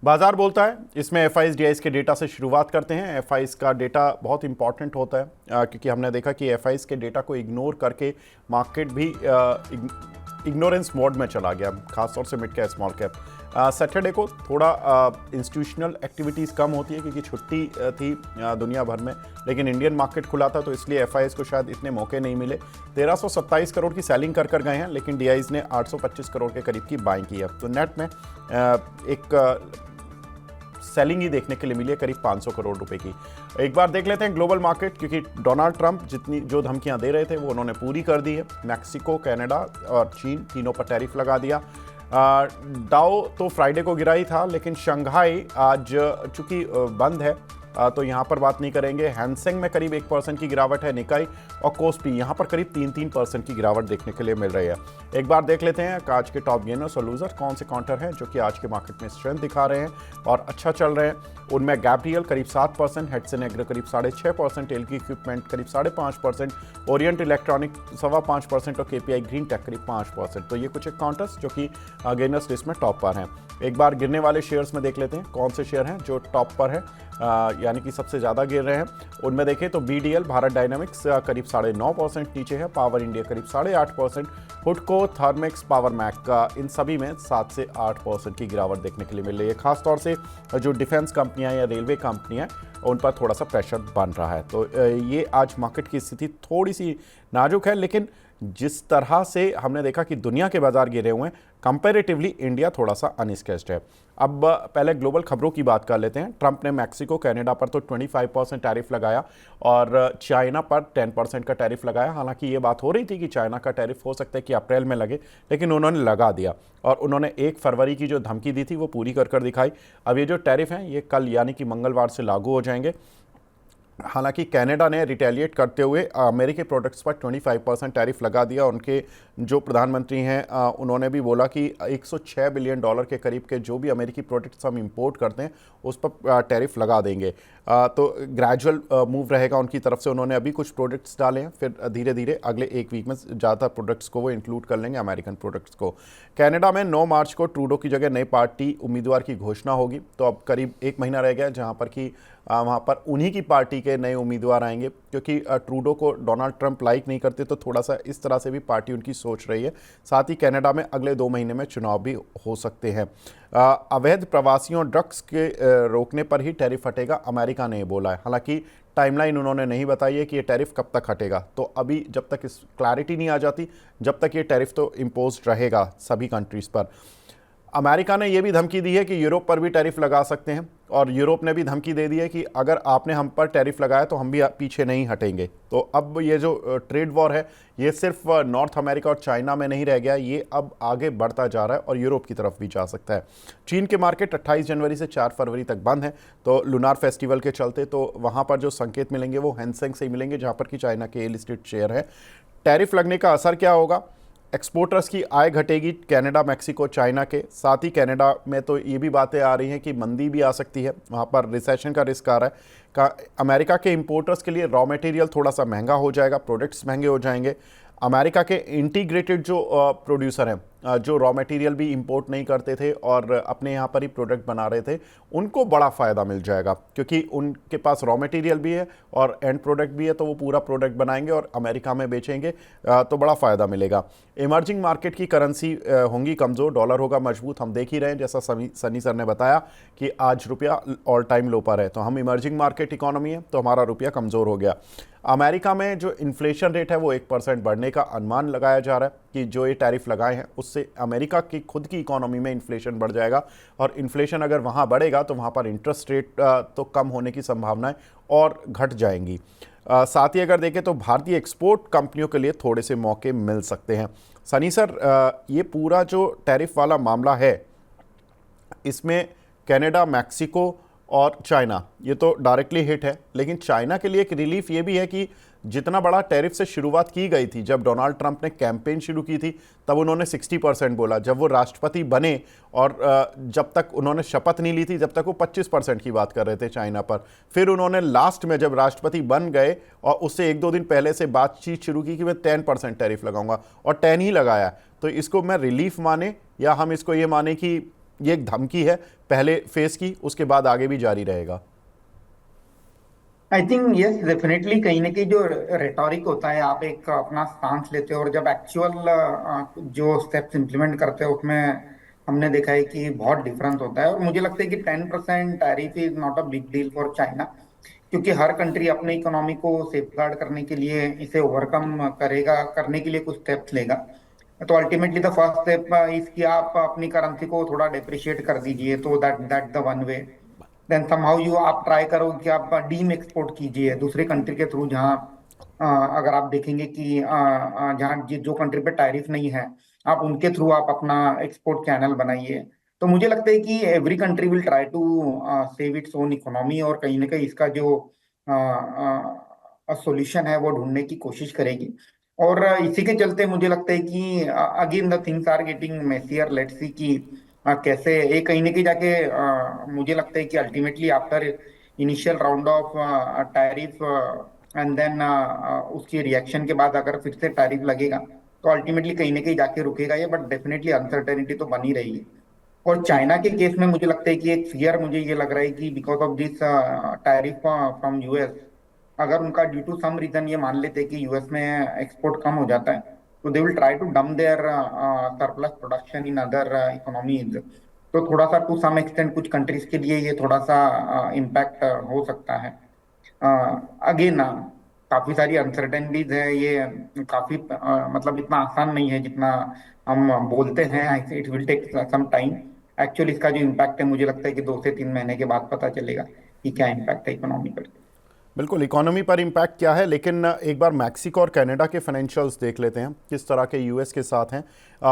बाजार बोलता है। इसमें एफआईज डीआईज के डेटा से शुरुआत करते हैं। एफआईज का डेटा बहुत इंपॉर्टेंट होता है क्योंकि हमने देखा कि एफआईज के डेटा को इग्नोर करके मार्केट भी इग्नोरेंस मोड में चला गया, खासतौर से mid cap small cap. Saturday को थोड़ा इंस्टीट्यूशनल एक्टिविटीज़ कम होती है क्योंकि छुट्टी थी दुनिया भर में, लेकिन इंडियन मार्केट खुला था तो इसलिए एफआईज को शायद इतने मौके नहीं मिले। 1327 करोड़ की सेलिंग कर गए हैं, लेकिन डीआईज ने 825 करोड़ के करीब की बाइंग की है। तो नेट में एक सेलिंग ही देखने के लिए मिली है करीब 500 करोड़ रुपए की। एक बार देख लेते हैं ग्लोबल मार्केट, क्योंकि डोनाल्ड ट्रंप जितनी जो धमकियां दे रहे थे वो उन्होंने पूरी कर दी है। मैक्सिको, कनाडा और चीन तीनों पर टैरिफ लगा दिया। डाउ तो फ्राइडे को गिरा ही था, लेकिन शंघाई आज चूंकि बंद है तो यहाँ पर बात नहीं करेंगे। हैंसेंग में करीब 1% की गिरावट है। निकाई और कोस्पी यहाँ पर करीब 3% की गिरावट देखने के लिए मिल रही है। एक बार देख लेते हैं आज के टॉप गेनर्स और लूजर कौन से काउंटर हैं जो कि आज के मार्केट में स्ट्रेंथ दिखा रहे हैं और अच्छा चल रहे हैं। उनमें गैब्रियल करीब 7%, हेडसन एग्रो करीब 6.5%, एलगी इक्विपमेंट करीब 5.5%, ओरिएंट इलेक्ट्रॉनिक 5.25% और केपीआई ग्रीन टेक करीब 5%। तो ये कुछ एक काउंटर्स जो कि गेनर्स लिस्ट में टॉप पर हैं। एक बार गिरने वाले शेयर्स में देख लेते हैं कौन से शेयर हैं जो टॉप पर है, यानी कि सबसे ज़्यादा गिर रहे हैं। उनमें देखें तो बीडीएल भारत डायनामिक्स करीब 9.5% नीचे है, पावर इंडिया करीब 8.5%, हुडको, थर्मेक्स, पावर मैक का इन सभी में 7 से 8% की गिरावट देखने के लिए मिल रही है। खासतौर से जो डिफेंस कंपनियां या रेलवे कंपनियां उन पर थोड़ा सा प्रेशर बन रहा है। तो ये आज मार्केट की स्थिति थोड़ी सी नाजुक है, लेकिन जिस तरह से हमने देखा कि दुनिया के बाजार गिरे हुए हैं, कंपैरेटिवली इंडिया थोड़ा सा अनस्केच्ड है। अब पहले ग्लोबल खबरों की बात कर लेते हैं। ट्रंप ने मैक्सिको, कनाडा पर तो 25% टैरिफ लगाया और चाइना पर 10% का टैरिफ लगाया। हालांकि ये बात हो रही थी कि चाइना का टैरिफ हो सकता है कि अप्रैल में लगे, लेकिन उन्होंने लगा दिया और उन्होंने 1 फरवरी की जो धमकी दी थी वो पूरी कर दिखाई। अब ये जो टैरिफ हैं ये कल यानी कि मंगलवार से लागू हो जाएंगे। हालांकि कनाडा ने रिटेलिएट करते हुए अमेरिकी प्रोडक्ट्स पर 25% टैरिफ लगा दिया। उनके जो प्रधानमंत्री हैं उन्होंने भी बोला कि $106 बिलियन के करीब के जो भी अमेरिकी प्रोडक्ट्स हम इंपोर्ट करते हैं उस पर टैरिफ लगा देंगे। तो ग्रेजुअल मूव रहेगा उनकी तरफ से। उन्होंने अभी कुछ प्रोडक्ट्स डाले हैं, फिर धीरे धीरे अगले 1 वीक में ज़्यादा प्रोडक्ट्स को वो इंक्लूड कर लेंगे, अमेरिकन प्रोडक्ट्स को। कनाडा में 9 मार्च को ट्रूडो की जगह नई पार्टी उम्मीदवार की घोषणा होगी। तो अब करीब 1 महीना रह गया जहाँ पर कि वहाँ पर उन्हीं की पार्टी के नए उम्मीदवार आएंगे, क्योंकि ट्रूडो को डोनाल्ड ट्रंप लाइक नहीं करते, तो थोड़ा सा इस तरह से भी पार्टी उनकी सोच रही है। साथ ही कनाडा में अगले 2 महीने में चुनाव भी हो सकते हैं। अवैध प्रवासियों ड्रग्स के रोकने पर ही टैरिफ हटेगा, अमेरिका ने बोला है। हालांकि टाइमलाइन उन्होंने नहीं बताई है कि ये टैरिफ कब तक हटेगा। तो अभी जब तक इस क्लैरिटी नहीं आ जाती, जब तक ये टैरिफ तो इम्पोज रहेगा सभी कंट्रीज़ पर। अमेरिका ने यह भी धमकी दी है कि यूरोप पर भी टैरिफ लगा सकते हैं, और यूरोप ने भी धमकी दे दी है कि अगर आपने हम पर टैरिफ लगाया तो हम भी पीछे नहीं हटेंगे। तो अब ये जो ट्रेड वॉर है ये सिर्फ नॉर्थ अमेरिका और चाइना में नहीं रह गया, ये अब आगे बढ़ता जा रहा है और यूरोप की तरफ भी जा सकता है। चीन के मार्केट 28 जनवरी से 4 फरवरी तक बंद है, तो लुनार फेस्टिवल के चलते। तो वहाँ पर जो संकेत मिलेंगे वो हैंसेंग से ही मिलेंगे, जहाँ पर कि चाइना के लिस्टेड शेयर है। टैरिफ लगने का असर क्या होगा? एक्सपोर्टर्स की आय घटेगी कनाडा, मैक्सिको, चाइना के। साथ ही कनाडा में तो ये भी बातें आ रही हैं कि मंदी भी आ सकती है, वहाँ पर रिसेशन का रिस्क आ रहा है। अमेरिका के इंपोर्टर्स के लिए रॉ मटेरियल थोड़ा सा महंगा हो जाएगा, प्रोडक्ट्स महंगे हो जाएंगे। अमेरिका के इंटीग्रेटेड जो प्रोड्यूसर हैं, जो रॉ मटेरियल भी इंपोर्ट नहीं करते थे और अपने यहाँ पर ही प्रोडक्ट बना रहे थे, उनको बड़ा फ़ायदा मिल जाएगा, क्योंकि उनके पास रॉ मटेरियल भी है और एंड प्रोडक्ट भी है। तो वो पूरा प्रोडक्ट बनाएंगे और अमेरिका में बेचेंगे, तो बड़ा फ़ायदा मिलेगा। इमर्जिंग मार्केट की करेंसी होंगी कमज़ोर, डॉलर होगा मजबूत। हम देख ही रहे हैं, जैसा सनी सर ने बताया कि आज रुपया ऑल टाइम लो पर है। तो हम इमर्जिंग मार्केट इकोनॉमी है, तो हमारा रुपया कमज़ोर हो गया। अमेरिका में जो इन्फ्लेशन रेट है वो 1% बढ़ने का अनुमान लगाया जा रहा है कि जो ये टैरिफ लगाए हैं उससे अमेरिका की खुद की इकोनॉमी में इन्फ्लेशन बढ़ जाएगा, और इन्फ्लेशन अगर वहाँ बढ़ेगा तो वहाँ पर इंटरेस्ट रेट तो कम होने की संभावनाएं और घट जाएंगी। साथ ही अगर देखें तो भारतीय एक्सपोर्ट कंपनियों के लिए थोड़े से मौके मिल सकते हैं। सनी सर, ये पूरा जो टैरिफ वाला मामला है इसमें कनाडा, मैक्सिको और चाइना ये तो डायरेक्टली हिट है, लेकिन चाइना के लिए एक रिलीफ ये भी है कि जितना बड़ा टैरिफ से शुरुआत की गई थी, जब डोनाल्ड ट्रंप ने कैंपेन शुरू की थी तब उन्होंने 60% बोला। जब वो राष्ट्रपति बने और जब तक उन्होंने शपथ नहीं ली थी, जब तक वो 25% की बात कर रहे थे चाइना पर। फिर उन्होंने लास्ट में जब राष्ट्रपति बन गए और उससे 1-2 दिन पहले से बातचीत शुरू की कि मैं 10% टैरिफ लगाऊंगा, और 10 ही लगाया। तो इसको मैं रिलीफ माने या हम इसको ये माने कि ये एक धमकी है पहले फेज की, उसके बाद आगे भी जारी रहेगा? आई थिंक यस डेफिनेटली, कहीं ना कहीं जो रेटोरिक होता है, आप एक अपना स्टांस लेते हो और जब एक्चुअल जो स्टेप्स इंप्लीमेंट करते हो उसमें हमने देखा है कि बहुत डिफरेंस होता है। और मुझे लगता है कि 10% tariff is not a big deal for China, क्योंकि हर कंट्री अपने इकोनॉमी को सेफगार्ड करने के लिए, इसे ओवरकम करेगा, करने के लिए कुछ स्टेप्स लेगा। तो ultimately the first step is कि आप अपनी करेंसी को थोड़ा डेप्रिशिएट कर दीजिए, तो that the one way. Then somehow you आप ट्राई करो कि आप डीम एक्सपोर्ट कीजिए दूसरे कंट्री के थ्रू, जहाँ अगर आप देखेंगे कि जहाँ जो कंट्री पे टैरिफ नहीं है, आप उनके थ्रू आप अपना एक्सपोर्ट चैनल बनाइए। तो मुझे लगता है कि every country will try to save its own economy, और कहीं ना कहीं इसका जो सॉल्यूशन है वो ढूंढने की कोशिश करेगी। और इसी के चलते मुझे लगता है कि again the things are getting messier, let's see कि कैसे ये कहीं ना कहीं जाके मुझे लगता है कि ultimately after initial round of tariff and then उसकी रिएक्शन के बाद अगर फिर से टैरिफ लगेगा, तो अल्टीमेटली कहीं ना कहीं जाके रुकेगा ये, बट डेफिनेटली अनसर्टेनिटी तो बनी रहेगी। और ठीक। चाइना के केस में मुझे लगता है कि एक फियर मुझे ये लग रहा है कि because of this tariff from US, अगर उनका ड्यू टू सम रीजन ये मान लेते कि यूएस में एक्सपोर्ट कम हो जाता है, तो they will try to dump their surplus production in other economies. तो थोड़ा सा टू सम एक्सटेंट कुछ कंट्रीज के लिए ये थोड़ा सा इम्पैक्ट हो सकता है। अगेन काफी सारी अनसर्टेनिटीज है ये, काफी मतलब इतना आसान नहीं है जितना हम बोलते हैं। It will take some time. Actually इसका जो इम्पैक्ट है मुझे लगता है कि 2 से 3 महीने के बाद पता चलेगा कि क्या इम्पैक्ट है इकोनॉमी पर। बिल्कुल, इकोनॉमी पर इम्पैक्ट क्या है, लेकिन एक बार मैक्सिको और कनाडा के फाइनेंशियल्स देख लेते हैं किस तरह के यूएस के साथ हैं।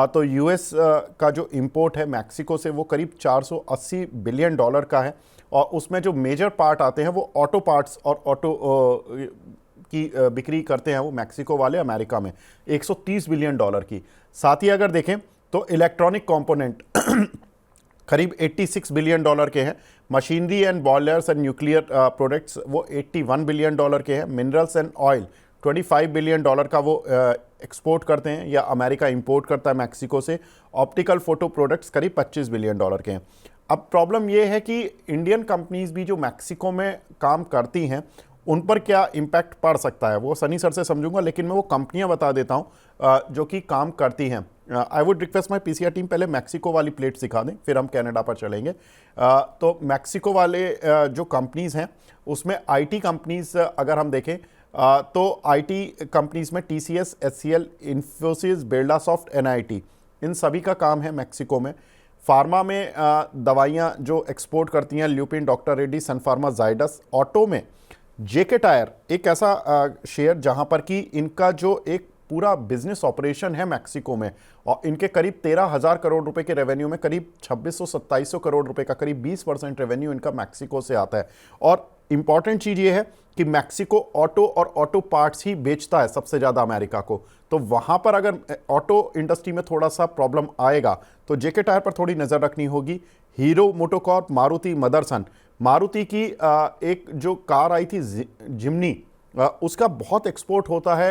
तो यूएस का जो इंपोर्ट है मैक्सिको से वो करीब 480 बिलियन डॉलर का है, और उसमें जो मेजर पार्ट आते हैं वो ऑटो पार्ट्स और ऑटो की बिक्री करते हैं वो मैक्सिको वाले अमेरिका में 130 बिलियन डॉलर की। साथ ही अगर देखें तो इलेक्ट्रॉनिक कंपोनेंट करीब 86 बिलियन डॉलर के हैं। Machinery and boilers and nuclear products वो 81 बिलियन डॉलर के हैं। Minerals and oil 25 billion dollar का वो एक्सपोर्ट करते हैं या अमेरिका इंपोर्ट करता है मैक्सिको से। ऑप्टिकल फोटो प्रोडक्ट्स करीब 25 बिलियन डॉलर के हैं। अब प्रॉब्लम ये है कि इंडियन कंपनीज भी जो मैक्सिको में काम करती हैं उन पर क्या इम्पैक्ट पड़ सकता है, वो सनी सर से समझूंगा, लेकिन मैं वो कंपनियां बता देता हूं जो कि काम करती हैं। I would request my PCR team पहले मैक्सिको वाली प्लेट सिखा दें, फिर हम कनाडा पर चलेंगे। तो मैक्सिको वाले जो कंपनीज हैं उसमें आईटी कंपनीज अगर हम देखें तो आईटी कंपनीज में TCS, HCL, Infosys, Birlasoft, NIT, इन सभी का काम है मैक्सिको में। फार्मा में दवाइयाँ जो एक्सपोर्ट करती हैं ल्यूपिन, डॉक्टर रेड्डी, सन फार्मा, जाइडस। ऑटो में जेके टायर एक ऐसा शेयर जहां पर कि इनका जो एक पूरा बिजनेस ऑपरेशन है मैक्सिको में, और इनके करीब 13,000 करोड़ रुपए के रेवेन्यू में करीब 2600-2700 करोड़ रुपए का करीब 20% रेवेन्यू इनका मैक्सिको से आता है। और इंपॉर्टेंट चीज़ ये है कि मैक्सिको ऑटो और ऑटो पार्ट्स ही बेचता है सबसे ज़्यादा अमेरिका को। तो वहाँ पर अगर ऑटो इंडस्ट्री में थोड़ा सा प्रॉब्लम आएगा तो जेके टायर पर थोड़ी नज़र रखनी होगी। हीरो मोटोकॉर्प, मारुति मदरसन, मारुति की एक जो कार आई थी जिमनी, उसका बहुत एक्सपोर्ट होता है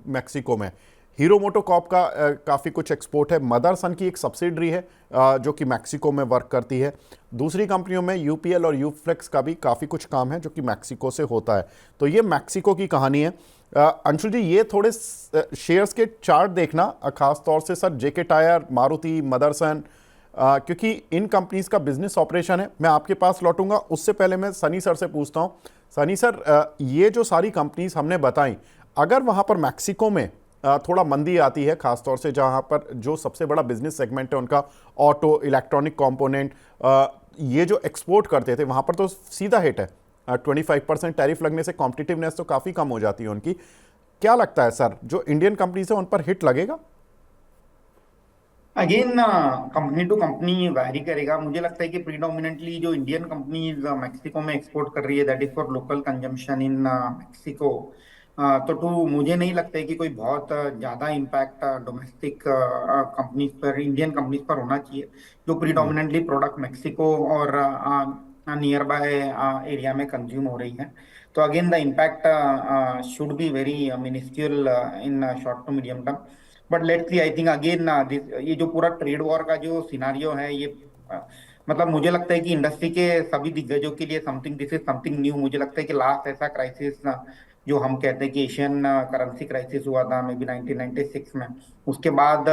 मैक्सिको में। हीरो मोटोकॉर्प का काफ़ी कुछ एक्सपोर्ट है। मदरसन की एक सब्सिडरी है जो कि मैक्सिको में वर्क करती है। दूसरी कंपनियों में यूपीएल और यूफ्लेक्स का भी काफ़ी कुछ काम है जो कि मैक्सिको से होता है। तो ये मैक्सिको की कहानी है। अंशुल जी, ये थोड़े शेयर्स के चार्ट देखना, खास तौर से सर जेके टायर, मारुति, मदरसन, क्योंकि इन कंपनीज का बिजनेस ऑपरेशन है। मैं आपके पास लौटूंगा, उससे पहले मैं सनी सर से पूछता हूं। सनी सर, ये जो सारी कंपनीज हमने बताई, अगर वहां पर मैक्सिको में थोड़ा मंदी आती है, खासतौर से जहां पर जो सबसे बड़ा बिजनेस सेगमेंट है उनका ऑटो, इलेक्ट्रॉनिक कंपोनेंट, ये जो एक्सपोर्ट करते थे वहां पर तो सीधा हिट है। 25% टैरिफ लगने से कॉम्पिटिटिवनेस तो काफ़ी कम हो जाती है उनकी। क्या लगता है सर, जो इंडियन कंपनीज है उन पर हिट लगेगा? Again company to company vary करेगा। मुझे लगता है कि प्रीडोमिनेंटली जो इंडियन कंपनीज मैक्सिको में एक्सपोर्ट कर रही है, that is for local consumption in Mexico. तो टू मुझे नहीं लगता है कि कोई बहुत ज्यादा इम्पैक्ट डोमेस्टिक कंपनीज पर, इंडियन कंपनीज पर होना चाहिए जो प्रीडोमिनेंटली प्रोडक्ट मैक्सिको और नियर बाय एरिया में कंज्यूम हो रही है। तो again the impact should be very minuscule in short to medium term. But let's see, I think again ये जो पूरा ट्रेड वॉर का जो सिनारियो है, ये मतलब मुझे लगता है कि इंडस्ट्री के सभी दिग्गजों के लिए something this is something new. मुझे लगता है कि लास्ट ऐसा क्राइसिस जो हम कहते हैं कि एशियन करेंसी क्राइसिस हुआ था मे बी 1996 में, उसके बाद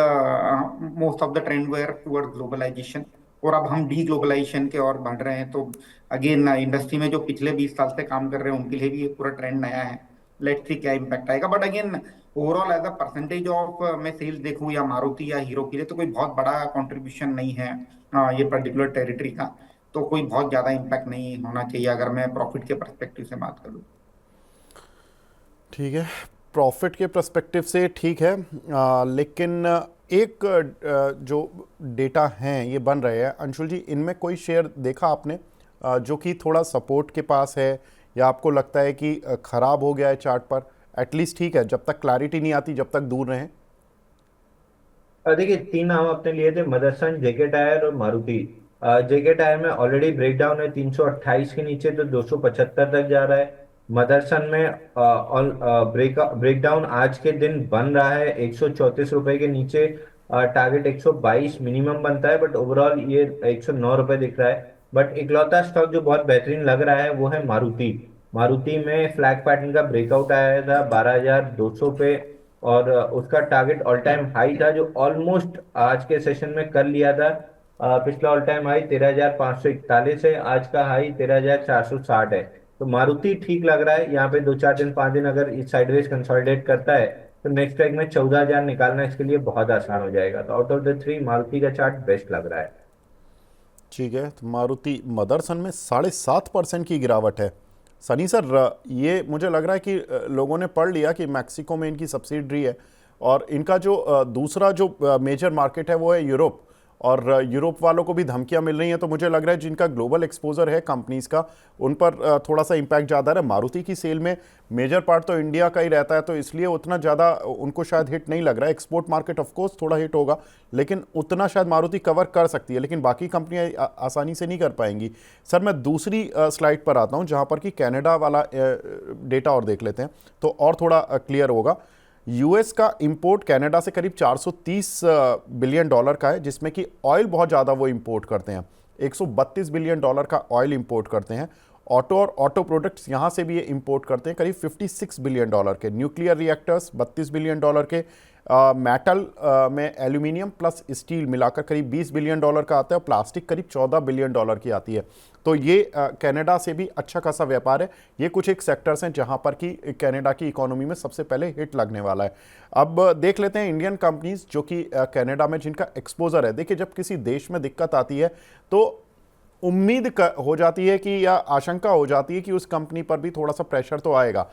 most of the trend were towards globalisation, और अब हम डी ग्लोबलाइजेशन के और बढ़ रहे हैं। तो अगेन इंडस्ट्री में जो पिछले 20 साल से काम कर रहे हैं उनके लिए भी ये पूरा ट्रेंड नया है। लेट्स सी क्या इम्पैक्ट आएगा, but again overall as a percentage of मैं सेल्स देखूं या मारुति या हीरो के लिए तो कोई बहुत बड़ा कंट्रीब्यूशन नहीं है ये पर्टिकुलर टेरिटरी का। तो कोई बहुत ज्यादा इम्पैक्ट नहीं होना चाहिए अगर मैं प्रॉफिट के परस्पेक्टिव से बात करूं। ठीक है, प्रॉफिट के पर्सपेक्टिव से ठीक है, लेकिन एक जो डेटा हैं ये बन रहे हैं अंशुल जी, इनमें कोई शेयर देखा आपने जो कि थोड़ा सपोर्ट के पास है, या आपको लगता है कि खराब हो गया है चार्ट पर? एटलीस्ट ठीक है, जब तक क्लैरिटी नहीं आती जब तक दूर रहें। देखिए, तीन नाम आपने लिए थे, मदरसन, जेके टायर और मारुति। जेके टायर में ऑलरेडी ब्रेकडाउन है 328 के नीचे, तो 275 तक जा रहा है। मदरसन में ब्रेकडाउन आज के दिन बन रहा है 134 रुपए के नीचे। टारगेट 122 मिनिमम बनता है, बट ओवरऑल ये 109 रुपए दिख रहा है। बट इकलौता स्टॉक जो बहुत बेहतरीन लग रहा है वो है मारुति। मारुति में फ्लैग पैटर्न का ब्रेकआउट आया था 12,200 पे, और उसका टारगेट ऑल टाइम हाई था जो ऑलमोस्ट आज के सेशन में कर लिया था। पिछला ऑल टाइम हाई 13,541 है, आज का हाई 13,460 है। तो मारुति ठीक लग रहा है यहाँ पे, 2-4 दिन 5 दिन अगर इस साइडवेज कंसोलिडेट करता है तो नेक्स्ट ट्रैक में 14,000 निकालना इसके लिए बहुत आसान हो जाएगा। तो out of the three Maruti का चार्ट बेस्ट लग रहा है। ठीक है, तो मारुति मदरसन में 7.5% की गिरावट है। सनी सर, ये मुझे लग रहा है कि लोगों ने पढ़ लिया कि मैक्सिको में इनकी सब्सिडरी है, और इनका जो दूसरा जो मेजर मार्केट है वो है यूरोप, और यूरोप वालों को भी धमकियां मिल रही हैं। तो मुझे लग रहा है जिनका ग्लोबल एक्सपोजर है कंपनीज का, उन पर थोड़ा सा इम्पैक्ट ज़्यादा है। मारुति की सेल में मेजर पार्ट तो इंडिया का ही रहता है, तो इसलिए उतना ज़्यादा उनको शायद हिट नहीं लग रहा है। एक्सपोर्ट मार्केट ऑफकोर्स थोड़ा हिट होगा, लेकिन उतना शायद मारुति कवर कर सकती है, लेकिन बाकी कंपनियां आसानी से नहीं कर पाएंगी। सर, मैं दूसरी स्लाइड पर आता हूं जहां पर कि कनाडा वाला डेटा और देख लेते हैं तो और थोड़ा क्लियर होगा। यूएस का इंपोर्ट कनाडा से करीब 430 बिलियन डॉलर का है, जिसमें कि ऑयल बहुत ज़्यादा वो इंपोर्ट करते हैं, 132 बिलियन डॉलर का ऑयल इंपोर्ट करते हैं। ऑटो और ऑटो प्रोडक्ट्स यहाँ से भी ये इंपोर्ट करते हैं, करीब 56 बिलियन डॉलर के। न्यूक्लियर रिएक्टर्स 32 बिलियन डॉलर के। मेटल में एल्यूमिनियम प्लस स्टील मिलाकर करीब 20 बिलियन डॉलर का आता है, और प्लास्टिक करीब 14 बिलियन डॉलर की आती है। तो ये कनाडा से भी अच्छा खासा व्यापार है। ये कुछ एक सेक्टर्स हैं जहां पर कि कनाडा की इकोनॉमी में सबसे पहले हिट लगने वाला है। अब देख लेते हैं इंडियन कंपनीज जो कि कनाडा में जिनका एक्सपोजर है। देखिए, जब किसी देश में दिक्कत आती है तो उम्मीद हो जाती है कि, या आशंका हो जाती है कि उस कंपनी पर भी थोड़ा सा प्रेशर तो आएगा।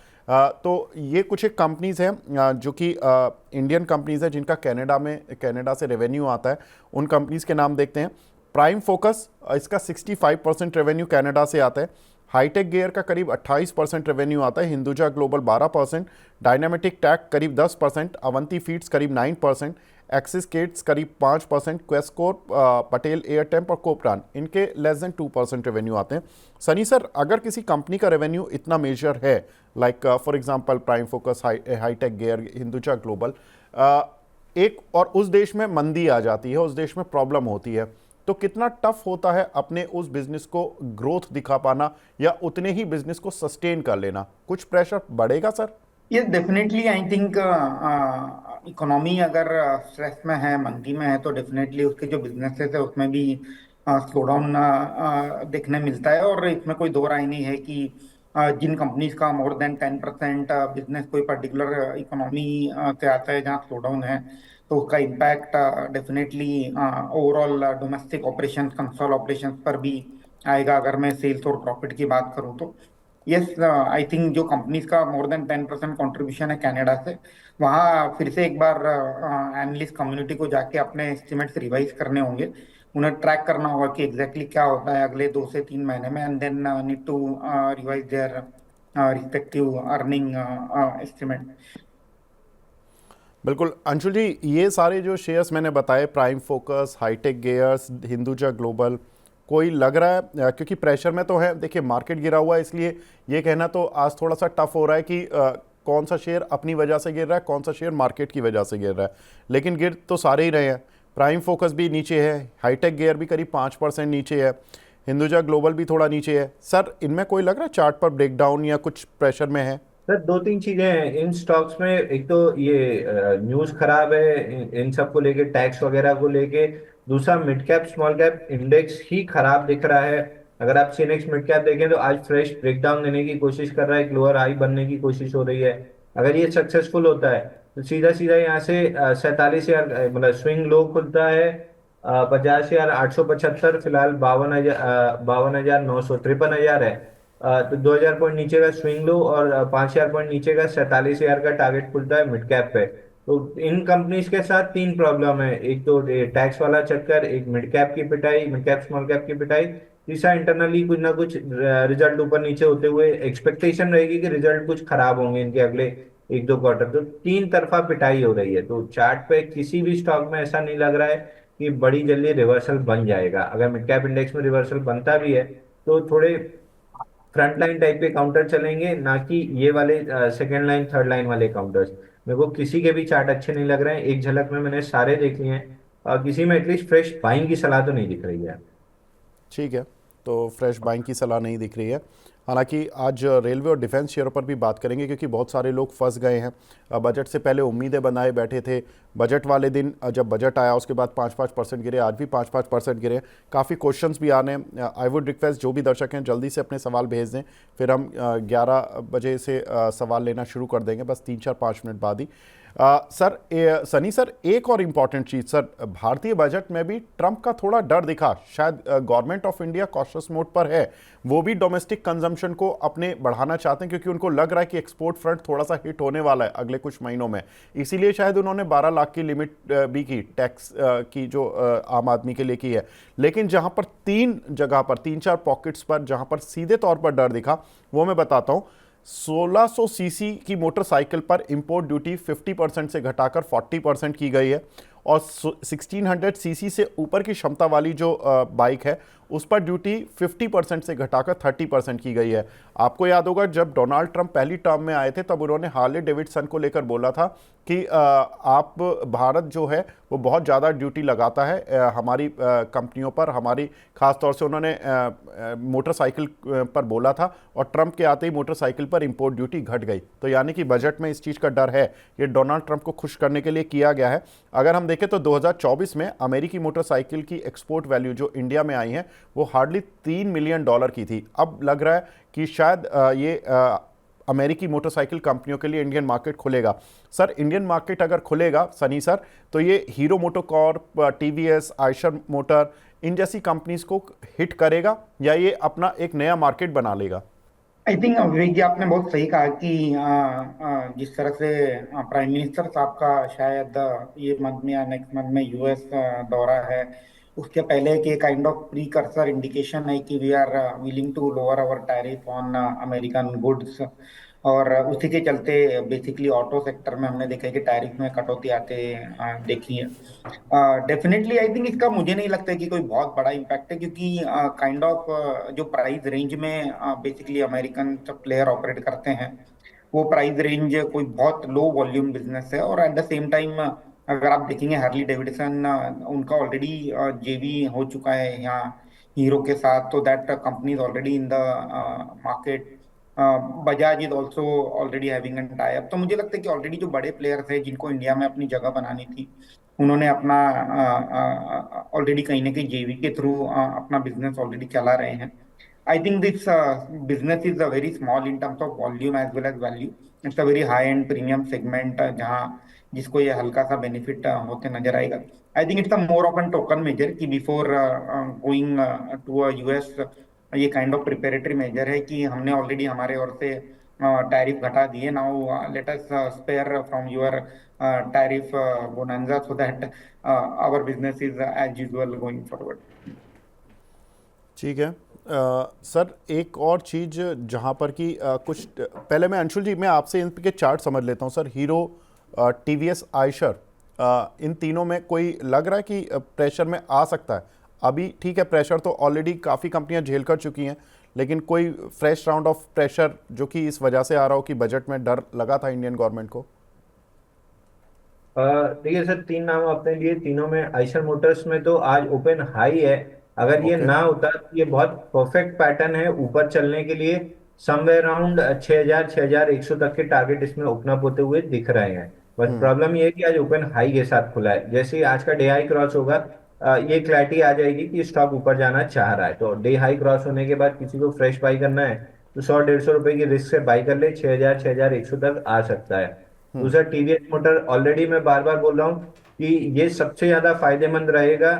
तो ये कुछ एक कंपनीज हैं जो कि इंडियन कंपनीज हैं जिनका कनाडा से रेवेन्यू आता है। उन कंपनीज के नाम देखते हैं। प्राइम फोकस, इसका 65% रेवेन्यू कनाडा से आता है। हाईटेक गियर का करीब 28% रेवेन्यू आता है। हिंदुजा ग्लोबल 12%, डायनामेटिक टैक करीब 10%, अवंती फीड्स करीब 9%, एक्सिस किड्स करीब 5%, क्वेस्कोर, पटेल एयरटेम्प और कोपरान इनके लेस देन 2% रेवेन्यू आते हैं। सनी सर, अगर किसी कंपनी का रेवेन्यू इतना मेजर है, like for example Prime Focus, Hitech Gear, Hinduja Global, एक और उस देश में मंदी आ जाती है, उस देश में प्रॉब्लम होती है, तो कितना टफ होता है अपने उस बिजनेस को ग्रोथ दिखा पाना, या उतने ही बिजनेस को सस्टेन कर लेना? कुछ प्रेशर बढ़ेगा सर? ये डेफिनेटली आई थिंक इकोनॉमी अगर स्ट्रेस में है, मंदी में है, तो डेफिनेटली उसके जो बिजनेसेस है उसमें भी स्लो डाउन देखने मिलता है। और इसमें कोई दो राय नहीं है कि जिन कंपनीज का मोर देन 10% बिजनेस कोई पर्टिकुलर इकोनॉमी से आता है जहाँ स्लो डाउन है, तो उसका impact definitely overall domestic operation, console operation पर भी आएगा। अगर मैं सेल्स और प्रॉफिट की बात करूँ तो यस, आई थिंक जो कंपनीज का मोर देन 10% कॉन्ट्रीब्यूशन है कनाडा से, वहाँ फिर से एक बार एनालिस्ट कम्युनिटी को जाके अपने एस्टिमेट्स रिवाइज करने होंगे। उन्हें ट्रैक करना होगा कि एग्जैक्टली क्या होता है अगले 2 से 3 महीने में, and then need to revise their respective earning estimate. बिल्कुल अंशुल जी, ये सारे जो शेयर्स मैंने बताए, प्राइम फोकस, हाईटेक गियर्स, हिंदुजा ग्लोबल, कोई लग रहा है क्योंकि प्रेशर में तो है। देखिए, मार्केट गिरा हुआ है, इसलिए ये कहना तो आज थोड़ा सा टफ हो रहा है कि कौन सा शेयर अपनी वजह से गिर रहा है, कौन सा शेयर मार्केट की वजह से गिर रहा है, लेकिन गिर तो सारे ही रहे हैं। प्राइम फोकस भी नीचे है, हाईटेक गियर भी करीब 5% नीचे है, हिंदुजा ग्लोबल भी थोड़ा नीचे है। सर इनमें कोई लग रहा है चार्ट पर ब्रेकडाउन या कुछ प्रेशर में है? सर दो तीन चीजें हैं इन स्टॉक्स में। एक तो ये न्यूज खराब है इन सब को लेके, टैक्स वगैरह को लेके। दूसरा mid cap small cap index ही खराब दिख रहा है। अगर आप सीनेक्स मिड कैप देखें तो आज फ्रेश ब्रेकडाउन देने की कोशिश कर रहा है, एक लोअर हाई बनने की कोशिश हो रही है। अगर ये सक्सेसफुल होता है तो सीधा सीधा यहाँ से 47,000 मतलब स्विंग लो खुलता है 50,875, फिलहाल 52,900 53,000 है। तो 2,000 पॉइंट नीचे का स्विंग लो और 5,000 पॉइंट नीचे का 47,000 का टारगेट खुलता है मिड कैप पे। तो इन कंपनीज के साथ तीन प्रॉब्लम है, एक तो टैक्स वाला चक्कर, एक मिड कैप की पिटाई, मिड कैप स्मॉल कैप की पिटाई, तीसरा इंटरनली कुछ ना कुछ रिजल्ट ऊपर नीचे होते हुए एक्सपेक्टेशन रहेगी कि रिजल्ट कुछ खराब होंगे इनके अगले एक दो क्वार्टर। तो तीन तरफा पिटाई हो रही है। तो चार्ट पे किसी भी स्टॉक में ऐसा नहीं लग रहा है कि बड़ी जल्दी रिवर्सल बन जाएगा। अगर मिड कैप इंडेक्स में रिवर्सल बनता भी है तो थोड़े फ्रंट लाइन टाइप के काउंटर चलेंगे, ना कि ये वाले सेकंड लाइन थर्ड लाइन वाले काउंटर्स। मेरे को किसी के भी चार्ट अच्छे नहीं लग रहे हैं, एक झलक में मैंने सारे देख लिए हैं और किसी में एटलीस्ट फ्रेश बाइंग की सलाह तो नहीं दिख रही है। ठीक है, तो फ्रेश बाइंग की सलाह नहीं दिख रही है। हालांकि आज रेलवे और डिफेंस शेयरों पर भी बात करेंगे क्योंकि बहुत सारे लोग फंस गए हैं। बजट से पहले उम्मीदें बनाए बैठे थे, बजट वाले दिन जब बजट आया उसके बाद 5-5% गिरे, आज भी 5-5% गिरे। काफ़ी क्वेश्चंस भी आने। आई वुड रिक्वेस्ट जो भी दर्शक हैं जल्दी से अपने सवाल भेज दें, फिर हम 11 बजे से सवाल लेना शुरू कर देंगे, बस 3-4-5 मिनट बाद ही। सर सनी सर, एक और इम्पॉर्टेंट चीज़ सर, भारतीय बजट में भी ट्रंप का थोड़ा डर दिखा। शायद government of India cautious mode पर है, वो भी डोमेस्टिक कंजम्पशन को अपने बढ़ाना चाहते हैं क्योंकि उनको लग रहा है कि एक्सपोर्ट फ्रंट थोड़ा सा हिट होने वाला है अगले कुछ महीनों में। इसीलिए शायद उन्होंने 12 लाख की लिमिट भी की टैक्स की, जो आम आदमी के लिए की है। लेकिन जहां पर तीन जगह पर, 3-4 पॉकेट्स पर जहां पर सीधे तौर पर डर दिखा, वो मैं बताता हूं। 1600 सीसी की मोटरसाइकिल पर इंपोर्ट ड्यूटी 50% से घटाकर 40% की गई है और 1600 सीसी से ऊपर की क्षमता वाली जो बाइक है उस पर ड्यूटी 50% से घटाकर 30% की गई है। आपको याद होगा जब डोनाल्ड ट्रंप पहली टर्म में आए थे तब उन्होंने हार्ले डेविडसन को लेकर बोला था कि आप, भारत जो है वो बहुत ज़्यादा ड्यूटी लगाता है हमारी कंपनियों पर, हमारी खास तौर से उन्होंने मोटरसाइकिल पर बोला था और ट्रंप के आते ही मोटरसाइकिल पर इंपोर्ट ड्यूटी घट गई। तो यानी कि बजट में इस चीज़ का डर है, ये डोनाल्ड ट्रंप को खुश करने के लिए किया गया है। अगर हम देखें तो 2024 में अमेरिकी मोटरसाइकिल की एक्सपोर्ट वैल्यू जो इंडिया में आई है वो हार्डली $3 मिलियन की थी। अब लग रहा है कि शायद ये अमेरिकी मोटरसाइकिल कंपनियों के लिए इंडियन मार्केट खुलेगा। सर इंडियन मार्केट अगर खुलेगा सनी सर, तो ये हीरो मोटोकॉर्प, टीवीएस, आयशर मोटर, इन जैसी कंपनीज को हिट करेगा या ये अपना एक नया मार्केट बना लेगा? आई थिंक विवेक जी आपने बहुत सही कहा कि जिस तरह से प्राइम मिनिस्टर साहब का शायद ये मंथ में या नेक्स्ट मंथ में यूएस दौरा है, उसके पहले के काइंड ऑफ प्रीकर्सर इंडिकेशन है कि we are willing to lower our tariff on American goods. और उसी के चलते बेसिकली ऑटो सेक्टर में हमने देखा है कि टैरिफ में कटौती आते देखी है। डेफिनेटली आई थिंक इसका मुझे नहीं लगता है कि कोई बहुत बड़ा इम्पैक्ट है, क्योंकि काइंड ऑफ जो प्राइस रेंज में बेसिकली अमेरिकन प्लेयर ऑपरेट करते हैं वो प्राइस रेंज कोई बहुत लो वॉल्यूम बिजनेस है। और एट द सेम टाइम अगर आप देखेंगे हार्ली डेविडसन, उनका ऑलरेडी जेवी हो चुका है यहाँ हीरो के साथ, तो that company is already in the market. Bajaj is also already having an tie up. तो मुझे लगता है कि ऑलरेडी जो बड़े प्लेयर्स हैं जिनको इंडिया में अपनी जगह बनानी थी, उन्होंने अपना ऑलरेडी कहीं ना कहीं जेवी के थ्रू अपना बिजनेस ऑलरेडी चला रहे हैं। I think this business is a very small in terms of volume as well as value. It's a very high-end premium segment जहाँ जिसको ये हल्का सा बेनिफिट होते नजर आएगा। I think it's a more of a token measure कि before going to a US, ये काइंड ऑफ प्रिपेरेटरी मेजर है कि हमने ऑलरेडी हमारे ओर से टैरिफ घटा दिए। Now let us spare from your tariff bonanza so that our business is as usual going forward. ठीक है। सर एक और चीज़ जहाँ पर कि कुछ पहले मैं अंशुल जी, मैं आपसे इनके चार्ट समझ लेता हूँ सर। हीरो, टीवीएस, आयशर, इन तीनों में कोई लग रहा है कि प्रेशर में आ सकता है? अभी ठीक है, प्रेशर तो ऑलरेडी काफ़ी कंपनियां झेल कर चुकी हैं, लेकिन कोई फ्रेश राउंड ऑफ प्रेशर जो कि इस वजह से आ रहा हो कि बजट में डर लगा था इंडियन गवर्नमेंट को? देखिए सर, तीन नाम आपने लिए, तीनों में आइशर मोटर्स में तो आज ओपन हाई है। अगर ये ओके। ना होता तो ये बहुत परफेक्ट पैटर्न है ऊपर चलने के लिए। समवेयर अराउंड 6000 6100 तक के टारगेट इसमें ओपन अप होते हुए दिख रहे हैं। बस प्रॉब्लम ये है कि आज ओपन हाई के साथ खुला है। जैसे ही आज का डे हाई क्रॉस होगा, ये क्लैरिटी आ जाएगी कि स्टॉक ऊपर जाना चाह रहा है। तो डे हाई क्रॉस होने के बाद किसी को फ्रेश बाई करना है तो 100 150 रुपए की रिस्क से बाई कर ले, 6000 6100 तक आ सकता है। दूसरा, टीवीएस मोटर, ऑलरेडी मैं बार बार बोल रहा हूँ कि ये सबसे ज्यादा फायदेमंद रहेगा।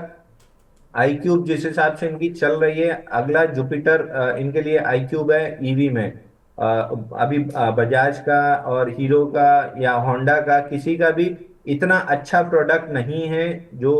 आई क्यूब जिस हिसाब से इनकी चल रही है, अगला जुपिटर इनके लिए आई क्यूब है ईवी में। अ, अभी बजाज का और हीरो का या होंडा का किसी का भी इतना अच्छा प्रोडक्ट नहीं है जो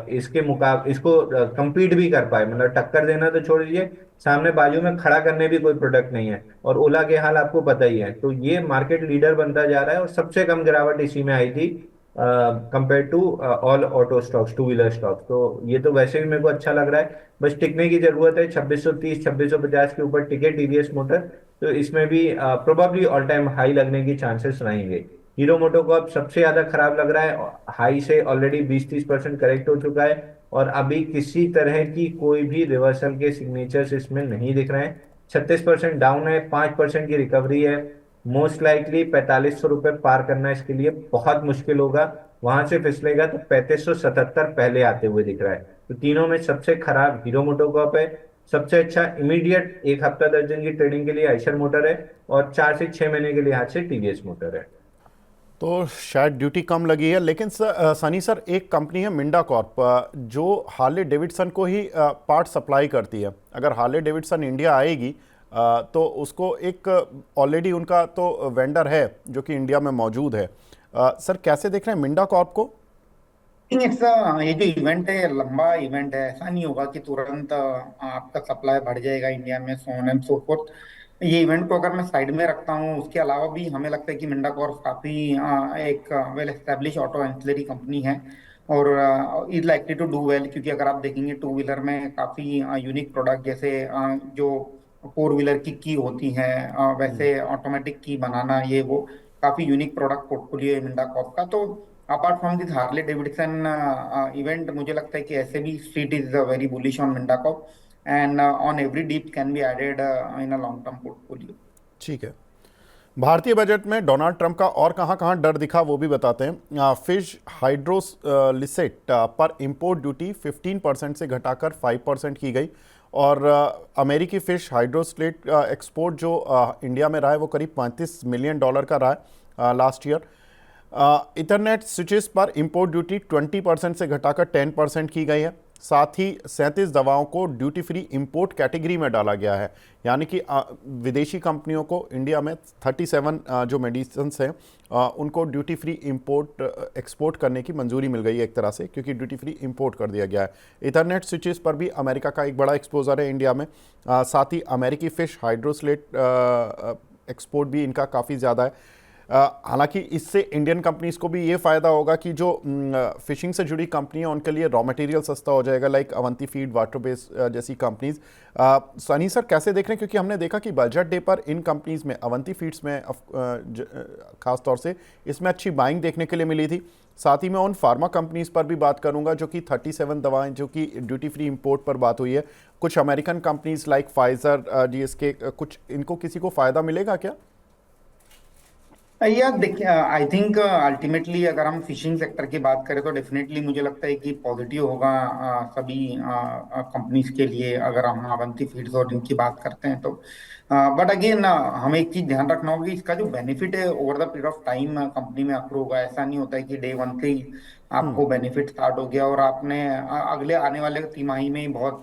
इसके मुकाबले इसको compete भी कर पाए। मतलब टक्कर देना तो छोड़ दीजिए, सामने बाजू में खड़ा करने भी कोई प्रोडक्ट नहीं है। और ओला के हाल आपको पता ही है। तो ये मार्केट लीडर बनता जा रहा है और सबसे कम गिरावट इसी में आई थी compare to all auto stocks, two wheeler stocks. तो ये तो वैसे भी मेरे को अच्छा लग रहा है। बस टिकने की जरूरत है, 2630 2650 के ऊपर टिके टीवीएस मोटर, तो इसमें भी प्रोबेबली ऑल टाइम हाई लगने की चांसेस रहेंगे। हीरो मोटो को अब सबसे ज्यादा खराब लग रहा है, हाई से ऑलरेडी 20-30% करेक्ट हो चुका है और अभी किसी तरह की कोई भी रिवर्सल के सिग्नेचर्स इसमें नहीं दिख रहे हैं। 36% डाउन है, 5% की रिकवरी है। मोस्ट लाइकली 4500 रुपये पार करना इसके लिए बहुत मुश्किल होगा। वहां से फिसलेगा तो 3577 पहले आते हुए दिख रहा है। तो तीनों में सबसे खराब हीरो मोटोकॉर्प है, सबसे अच्छा इमीडिएट एक हफ्ता 10 दिन की ट्रेडिंग के लिए आइशर मोटर है, और 4 से 6 महीने के लिए हाथ से टीवीएस मोटर है। तो शायद ड्यूटी कम लगी है, लेकिन सनी सर, एक कंपनी है मिंडा कॉर्प, जो हार्ले डेविडसन को ही पार्ट सप्लाई करती है। अगर हार्ले डेविडसन इंडिया आएगी तो उसको एक ऑलरेडी उनका तो वेंडर है जो कि इंडिया में मौजूद है। सर कैसे देख रहे हैं मिंडा कॉर्प को? थिंक इट्स ये जो इवेंट है लंबा इवेंट है, ऐसा नहीं होगा कि तुरंत आपका सप्लाई बढ़ जाएगा इंडिया में, so on and so fourth. ये इवेंट को अगर मैं साइड में रखता हूँ, उसके अलावा भी हमें लगता है कि मिंडा कॉर्प काफी एक well establish auto ancillary company है और is likely to do well, क्योंकि अगर आप देखेंगे टू व्हीलर में काफी यूनिक प्रोडक्ट, जैसे जो फोर व्हीलर की होती है, वैसे ऑटोमेटिक की बनाना, ये वो काफी यूनिक प्रोडक्ट पोर्टफोलियो है मिंडा कॉर्प का। तो apart from this Harley Davidson event, मुझे लगता है कि ऐसे भी street is very bullish on Minda corp and on every dip can be added in a long term portfolio. ठीक है। भारतीय बजट में डोनाल्ड ट्रंप का और कहां कहां डर दिखा वो भी बताते हैं। फिश हाइड्रोलिसेट पर इंपोर्ट ड्यूटी 15% से घटाकर 5% की गई, और अमेरिकी फिश हाइड्रोस्लेट एक्सपोर्ट जो इंडिया में रहा है वो करीब $35 मिलियन का रहा है लास्ट ईयर। इथरनेट स्विचेस पर इंपोर्ट ड्यूटी 20% से घटाकर 10% की गई है। साथ ही 37 दवाओं को ड्यूटी फ्री इंपोर्ट कैटेगरी में डाला गया है, यानी कि विदेशी कंपनियों को इंडिया में 37 जो मेडिसिन हैं उनको ड्यूटी फ्री इंपोर्ट एक्सपोर्ट करने की मंजूरी मिल गई है एक तरह से, क्योंकि ड्यूटी फ्री इंपोर्ट कर दिया गया है। इथरनेट स्विचेस पर भी अमेरिका का एक बड़ा एक्सपोजर है इंडिया में। साथ ही अमेरिकी फिश हाइड्रोस्लेट एक्सपोर्ट भी इनका काफ़ी ज़्यादा है। हालांकि इससे इंडियन कंपनीज को भी ये फ़ायदा होगा कि जो फिशिंग से जुड़ी कंपनी है उनके लिए रॉ मटेरियल सस्ता हो जाएगा, like Avanti feed, water base जैसी कंपनीज। सनी सर कैसे देख रहे हैं, क्योंकि हमने देखा कि बजट डे पर इन कंपनीज में, अवंती फीड्स में खास तौर से इसमें अच्छी बाइंग देखने के लिए मिली थी। साथ ही मैं उन फार्मा कंपनीज पर भी बात करूंगा जो कि 37 दवाएं जो कि ड्यूटी फ्री इंपोर्ट पर बात हुई है। कुछ American companies like Pfizer, GSK, कुछ इनको किसी को फ़ायदा मिलेगा क्या? या देखिए, आई थिंक अल्टीमेटली अगर हम फिशिंग सेक्टर की बात करें तो डेफिनेटली मुझे लगता है कि पॉजिटिव होगा सभी कंपनीज के लिए, अगर हम अवंती फीड्स और इनकी बात करते हैं तो। बट अगेन हमें एक चीज ध्यान रखना होगा कि इसका जो बेनिफिट है over the period of time company में अक्रू होगा। ऐसा नहीं होता है कि डे वन से ही आपको बेनिफिट स्टार्ट हो गया और आपने अगले आने वाले तिमाही में ही बहुत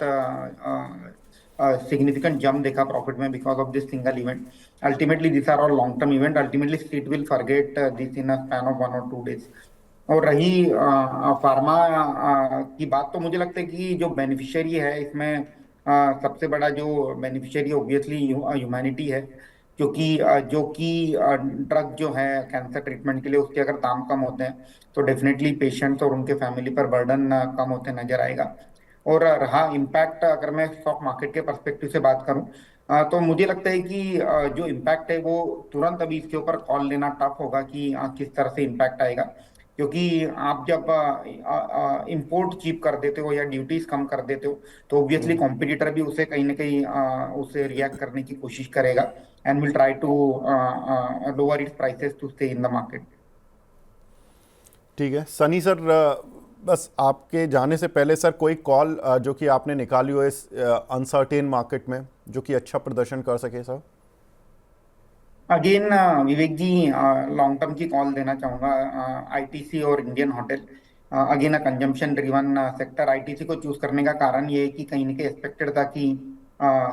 significant jump देखा प्रॉफिट में because of this single event. Ultimately this are all long term event, ultimately street will forget this in a span of 1 or 2 days। और रही फार्मा की बात, तो मुझे लगता है कि जो बेनिफिशियरी है इसमें सबसे बड़ा जो बेनिफिशियरी ऑब्वियसली ह्यूमैनिटी है, क्योंकि जो कि ड्रग जो है कैंसर ट्रीटमेंट के लिए, उसके अगर दाम कम होते हैं तो डेफिनेटली पेशेंट्स और उनके फैमिली पर बर्डन कम होते नजर आएगा। और रहा इम्पैक्ट, अगर मैं स्टॉक मार्केट के पर्सपेक्टिव से बात करूं, तो मुझे लगता है कि जो इम्पैक्ट है वो तुरंत अभी इसके ऊपर कॉल लेना टफ होगा कि किस तरह से इम्पैक्ट आएगा। क्योंकि आप जब इंपोर्ट चीप कर देते हो या ड्यूटीज कम कर देते हो तो ऑब्वियसली कॉम्पिटिटर भी उसे कहीं ना कहीं उसे रिएक्ट करने की कोशिश करेगा and will try to lower its prices to stay in the market. ठीक है सनी सर, बस आपके जाने से पहले सर कोई कॉल जो कि आपने निकाली हो इस अनसर्टेन मार्केट में जो कि अच्छा प्रदर्शन कर सके सर? अगेन विवेक जी, लॉन्ग टर्म की कॉल देना चाहूंगा। आईटीसी और Indian hotel again a consumption driven sector. ITC को चूज करने का कारण ये है कि कहीं ना कहीं एक्सपेक्टेड था कि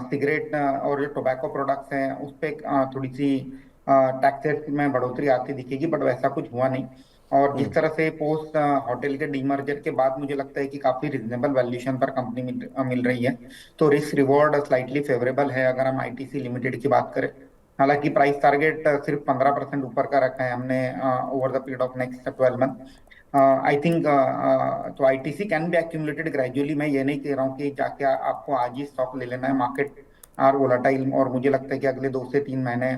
सिगरेट और जो टोबैको प्रोडक्ट्स हैं उस पर थोड़ी सी टैक्सेस में बढ़ोतरी आती दिखेगी, बट वैसा कुछ हुआ नहीं। और जिस तरह से पोस्ट होटल के डीमर्जर के बाद मुझे लगता है कि काफी रिजनेबल वैल्यूएशन पर कंपनी मिल रही है। तो रिस्क रिवॉर्ड स्लाइटली फेवरेबल है अगर हम आईटीसी लिमिटेड की बात करें। हालांकि प्राइस टारगेट सिर्फ 15% ऊपर का रखा है हमने over the period of next 12 month. I think तो ITC can be accumulated gradually. मैं ये नहीं कह रहा हूँ कि जाके आपको आज ही स्टॉक ले लेना है। मार्केट आर वोलाटाइल और मुझे लगता है कि अगले 2 से 3 महीने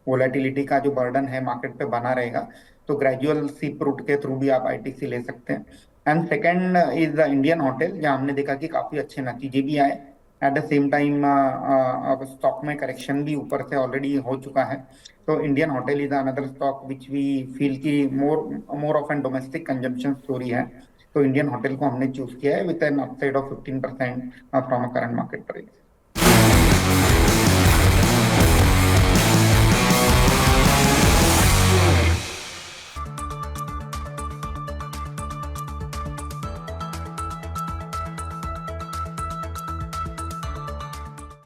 वोलेटिलिटी का जो बर्डन है मार्केट पे बना रहेगा। तो ग्रेजुअल सीप रूट के थ्रू भी आप आईटीसी ले सकते हैं। And second is the Indian hotel, जहां हमने देखा कि काफी अच्छे नतीजे भी आए। एट द सेम टाइम अब स्टॉक में करेक्शन भी ऊपर से ऑलरेडी हो चुका है। तो Indian hotel is another stock which we feel की more more of an domestic consumption story है। तो इंडियन होटल को हमने चूज किया है with an upside of 15% from a current market price.